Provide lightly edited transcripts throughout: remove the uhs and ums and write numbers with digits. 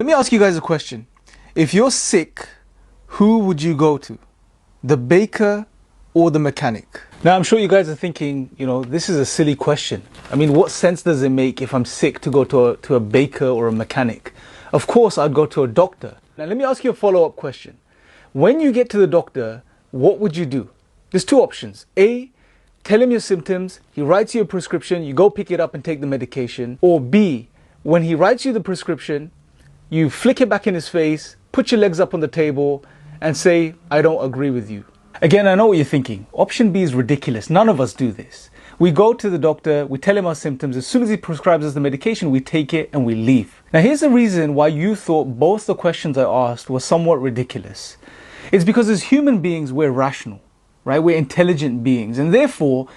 Let me ask you guys a question. If you're sick, who would you go to? The baker or the mechanic? Now, I'm sure you guys are thinking, this is a silly question. I mean, what sense does it make if I'm sick to go to a baker or a mechanic? Of course, I'd go to a doctor. Now, let me ask you a follow-up question. When you get to the doctor, what would you do? There's two options. A, tell him your symptoms, he writes you a prescription, you go pick it up and take the medication. Or B, when he writes you the prescription, you flick it back in his face, put your legs up on the table, and say, I don't agree with you. Again, I know what you're thinking. Option B is ridiculous. None of us do this. We go to the doctor, we tell him our symptoms. As soon as he prescribes us the medication, we take it and we leave. Now, here's the reason why you thought both the questions I asked were somewhat ridiculous. It's because as human beings, we're rational, right? We're intelligent beings. And therefore,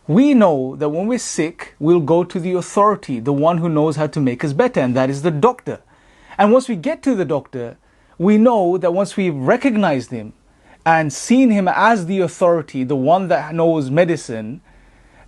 we know that when we're sick, we'll go to the authority, the one who knows how to make us better, and that is the doctor. And once we get to the doctor, we know that once we've recognized him and seen him as the authority, the one that knows medicine,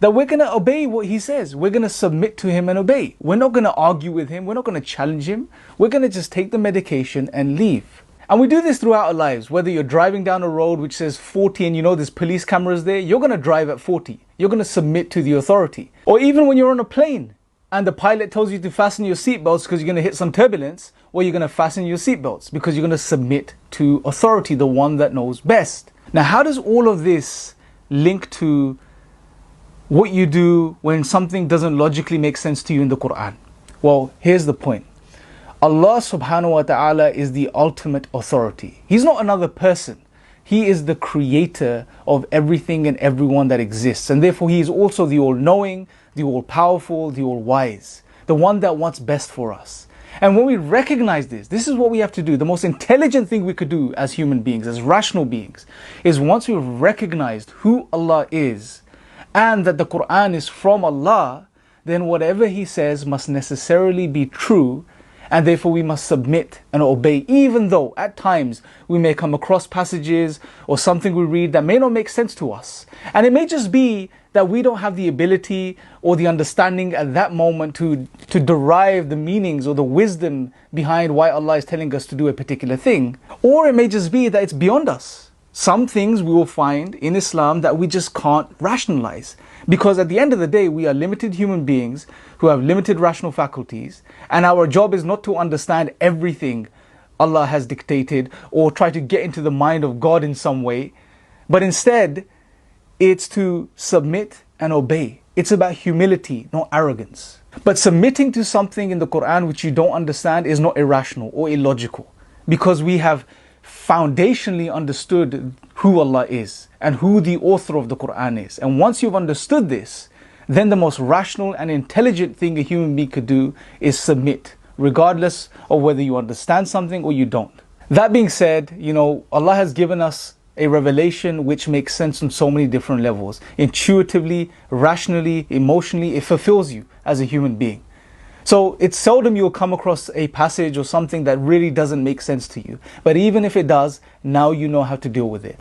that we're going to obey what he says. We're going to submit to him and obey. We're not going to argue with him. We're not going to challenge him. We're going to just take the medication and leave. And we do this throughout our lives. Whether you're driving down a road which says 40 and there's police cameras there, you're going to drive at 40. You're going to submit to the authority. Or even when you're on a plane and the pilot tells you to fasten your seatbelts because you're going to hit some turbulence, or you're going to fasten your seatbelts because you're going to submit to authority, the one that knows best. Now, how does all of this link to what you do when something doesn't logically make sense to you in the Quran? Well, here's the point. Allah subhanahu wa ta'ala is the ultimate authority. He's not another person. He is the creator of everything and everyone that exists. And therefore, He is also the all-knowing, the all-powerful, the all-wise, the one that wants best for us. And when we recognize this is what we have to do. The most intelligent thing we could do as human beings, as rational beings, is once we've recognized who Allah is and that the Quran is from Allah, then whatever He says must necessarily be true, and therefore we must submit and obey, even though at times we may come across passages or something we read that may not make sense to us. And it may just be that we don't have the ability or the understanding at that moment to derive the meanings or the wisdom behind why Allah is telling us to do a particular thing. Or it may just be that it's beyond us. Some things we will find in Islam that we just can't rationalize. Because at the end of the day, we are limited human beings who have limited rational faculties, and our job is not to understand everything Allah has dictated or try to get into the mind of God in some way, but instead, it's to submit and obey. It's about humility, not arrogance. But submitting to something in the Quran which you don't understand is not irrational or illogical, because we have foundationally understood who Allah is and who the author of the Quran is. And once you've understood this, then the most rational and intelligent thing a human being could do is submit, regardless of whether you understand something or you don't. That being said, Allah has given us a revelation which makes sense on so many different levels. Intuitively, rationally, emotionally, it fulfills you as a human being. So it's seldom you'll come across a passage or something that really doesn't make sense to you. But even if it does, now you know how to deal with it.